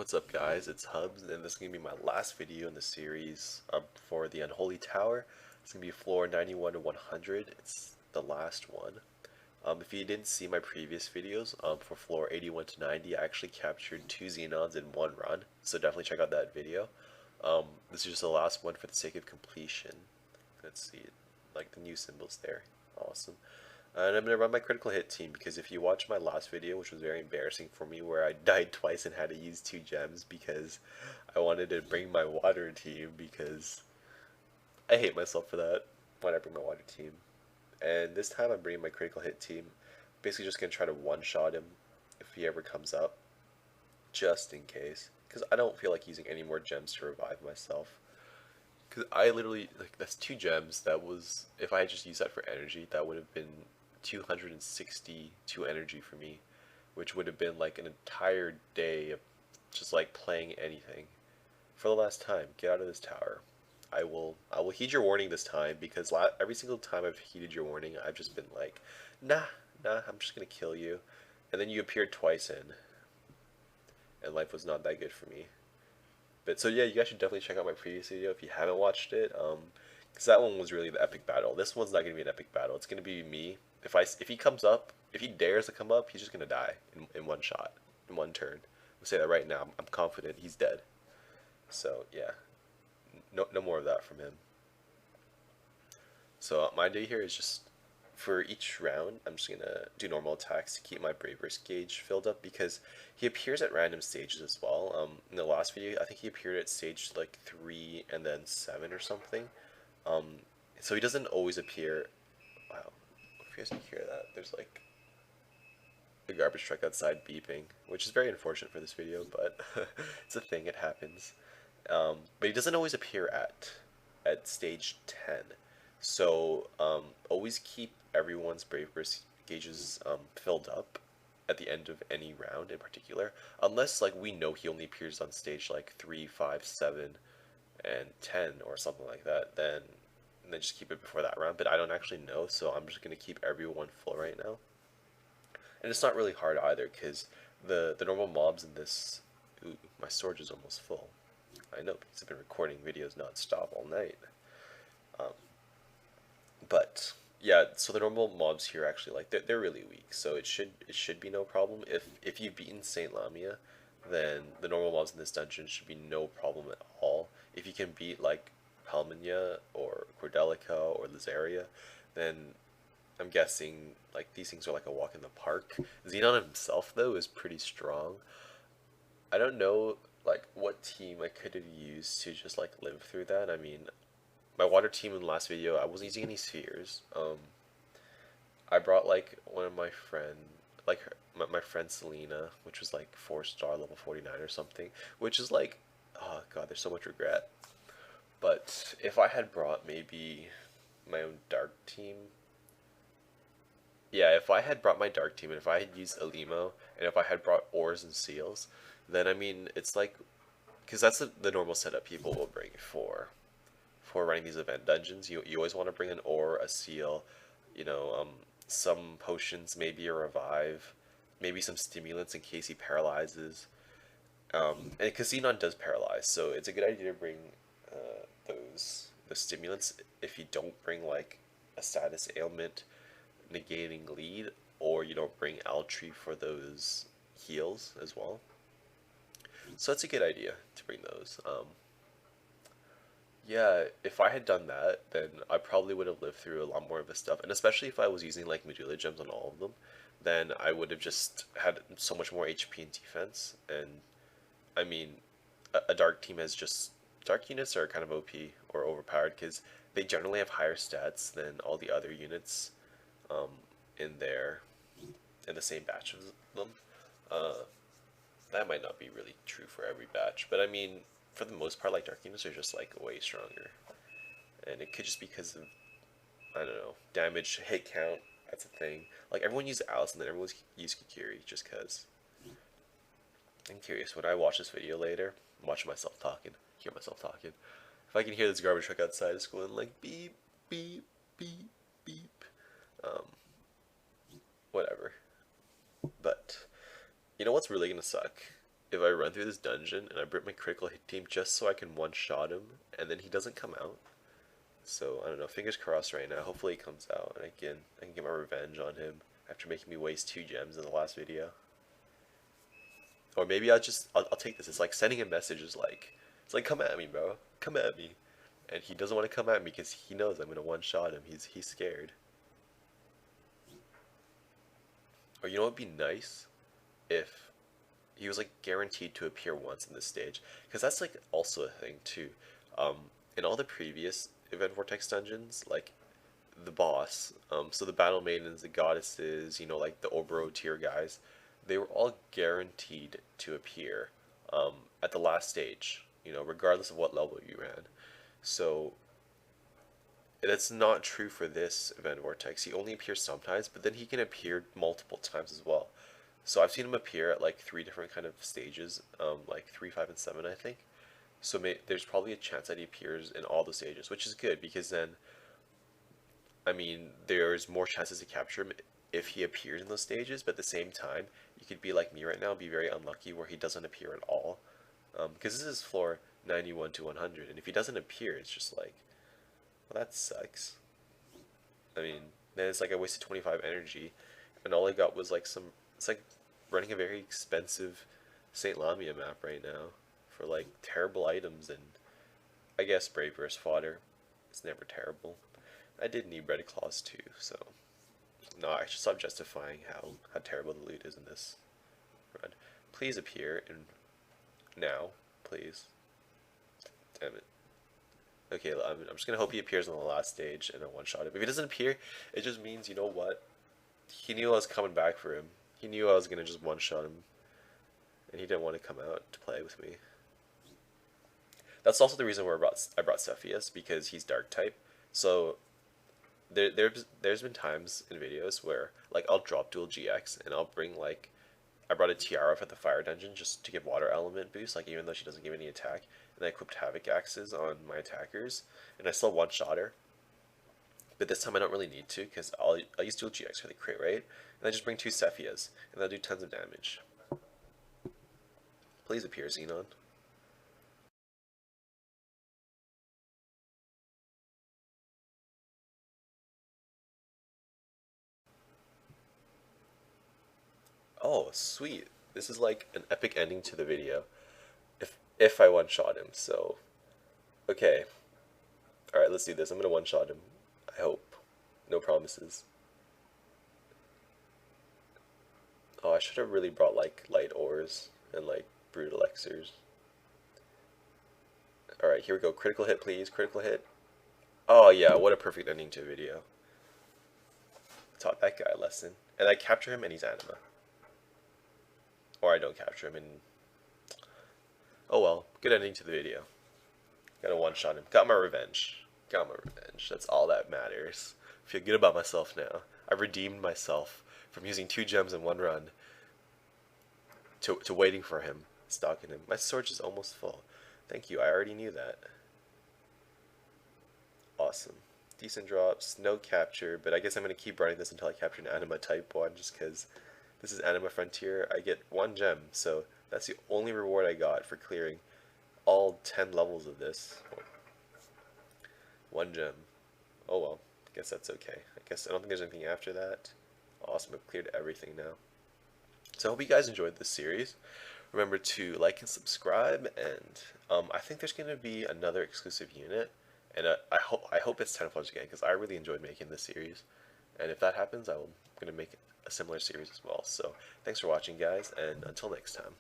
What's up guys, it's Hubs, and this is going to be my last video in the series for the Unholy Tower. It's going to be floor 91 to 100, it's the last one. If you didn't see my previous videos, for floor 81 to 90, I actually captured 2 Xenons in one run, so definitely check out that video. This is just the last one for the sake of completion. Let's see, like the new symbols there, awesome. And I'm going to run my critical hit team because if you watch my last video, which was very embarrassing for me, where I died twice and had to use 2 gems because I wanted to bring my water team, because I hate myself for that when I bring my water team. And this time I'm bringing my critical hit team, basically just going to try to one-shot him if he ever comes up, just in case, because I don't feel like using any more gems to revive myself. Because I literally, like, that's 2 gems. That was, if I had just used that for energy, that would have been 262 energy for me, which would have been like an entire day of just like playing anything. For the last time, get out of this tower. I will heed your warning this time, because every single time I've heeded your warning, I've just been like, nah, I'm just gonna kill you. And then you appeared twice in, and life was not that good for me. But so yeah, you guys should definitely check out my previous video if you haven't watched it. Because that one was really the epic battle. This one's not gonna be an epic battle. It's gonna be me. If he comes up, if he dares to come up, he's just gonna die in one shot, in one turn. I'll say that right now. I'm confident he's dead. So yeah, no more of that from him. So my idea here is just, for each round, I'm just gonna do normal attacks to keep my Brave Risk gauge filled up, because he appears at random stages as well. In the last video, I think he appeared at stage like 3 and then 7 or something. Um, so he doesn't always appear. Wow, if you guys can hear that, there's like a garbage truck outside beeping, which is very unfortunate for this video, but it's a thing, it happens. But he doesn't always appear at stage 10. So always keep everyone's Brave Risk gauges filled up at the end of any round in particular, unless like we know he only appears on stage like 3, 5, 7, and 10 or something like that. Then just keep it before that round. But I don't actually know, so I'm just gonna keep everyone full right now. And it's not really hard either, because the normal mobs in this. Ooh, my storage is almost full. I know, because I've been recording videos non-stop all night. Um, but yeah, so the normal mobs here actually, like, they're really weak, so it should be no problem. If you've beaten Saint Lamia, then the normal mobs in this dungeon should be no problem at all. If you can beat like Palmania or Cordelica or Lizaria, then I'm guessing like these things are like a walk in the park. Xenon himself though is pretty strong. I don't know like what team I could have used to just like live through that. I mean, my water team in the last video, I wasn't using any spheres. I brought like one of my friend, like my friend Selena, which was like 4-star level 49 or something, which is like, oh god, there's so much regret. But if I had brought maybe my own dark team, yeah, if I had brought my dark team and if I had used Alimo and if I had brought ores and seals, then I mean it's like, because that's the normal setup people will bring for running these event dungeons. You always want to bring an ore, a seal, you know, some potions, maybe a revive, maybe some stimulants in case he paralyzes. And Xenon does paralyze, so it's a good idea to bring those stimulants if you don't bring like a status ailment negating lead, or you don't bring Altry for those heals as well. So that's a good idea to bring those. Yeah, if I had done that, then I probably would have lived through a lot more of this stuff, and especially if I was using like Medulla gems on all of them, then I would have just had so much more HP and defense. And I mean, a dark team has just, dark units are kind of OP or overpowered because they generally have higher stats than all the other units um, in their in the same batch of them. Uh, that might not be really true for every batch, but I mean, for the most part, like dark units are just like way stronger, and it could just be because of, I don't know, damage, hit count. That's a thing. Like everyone used Alice and then everyone used Kikiri just cause. I'm curious when I watch this video later, watch myself talking, hear myself talking. If I can hear this garbage truck outside of school and like beep beep beep beep, um, whatever. But you know what's really gonna suck? if I run through this dungeon and I bring my critical hit team just so I can one-shot him, and then he doesn't come out. So I don't know. Fingers crossed right now. Hopefully he comes out, and I can get my revenge on him after making me waste 2 gems in the last video. Or maybe I'll take this. It's like sending a message. It's like come at me, bro. Come at me. And he doesn't want to come at me because he knows I'm gonna one-shot him. He's scared. Or you know what'd be nice if he was like guaranteed to appear once in this stage, because that's like also a thing too. Um, in all the previous Event Vortex dungeons, like the boss, so the battle maidens, the goddesses, you know, like the Obro tier guys, they were all guaranteed to appear at the last stage, you know, regardless of what level you ran. So that's not true for this Event Vortex. He only appears sometimes, but then he can appear multiple times as well. So I've seen him appear at like 3 different kind of stages, like 3, 5, and 7, I think. So there's probably a chance that he appears in all the stages, which is good because then, I mean, there's more chances to capture him if he appears in those stages. But at the same time, you could be like me right now, be very unlucky where he doesn't appear at all, because this is floor 91 to 100, and if he doesn't appear, it's just like, well, that sucks. I mean, then it's like I wasted 25 energy, and all I got was like some. It's like running a very expensive Saint Lamia map right now for like terrible items and I guess Brave versus fodder. It's never terrible. I did need Red Claws too, so no, I should stop justifying how terrible the loot is in this run. Please appear in now, please. Damn it. Okay, I'm just gonna hope he appears on the last stage and I one-shot him. If he doesn't appear, it just means, you know what? He knew I was coming back for him. He knew I was gonna just one-shot him, and he didn't want to come out to play with me. That's also the reason why I brought Cepheus, because he's dark type. So there's been times in videos where like I'll drop dual GX and I'll bring like I brought a Tiara for the fire dungeon just to give water element boost, like even though she doesn't give any attack, and I equipped Havoc axes on my attackers, and I still one-shot her. But this time I don't really need to because I'll use dual GX for the crit rate, and I just bring 2 Cephias, and they'll do tons of damage. Please appear, Xenon. Oh, sweet. This is like an epic ending to the video. If I one-shot him, so okay. Alright, let's do this. I'm gonna one-shot him. I hope. No promises. Oh, I should have really brought like light ores and like brute elixirs. Alright, here we go. Critical hit, please. Critical hit. Oh yeah, what a perfect ending to a video. Taught that guy a lesson. And I capture him and he's anima. Or I don't capture him and... Oh well, good ending to the video. Got a one-shot him. Got my revenge. Got my revenge. That's all that matters. Feel good about myself now. I've redeemed myself from using 2 gems in one run to waiting for him, stalking him. My storage is almost full. Thank you, I already knew that. Awesome. Decent drops, no capture, but I guess I'm going to keep running this until I capture an anima type 1 just because this is Anima Frontier. I get 1 gem, so that's the only reward I got for clearing all 10 levels of this. 1 gem. Oh well, I guess that's okay. I guess I don't think there's anything after that. Awesome, I've cleared everything now. So I hope you guys enjoyed this series. Remember to like and subscribe, and I think there's going to be another exclusive unit, and I hope it's 10 floors again, because I really enjoyed making this series. And if that happens, I'm going to make a similar series as well. So thanks for watching, guys, and until next time.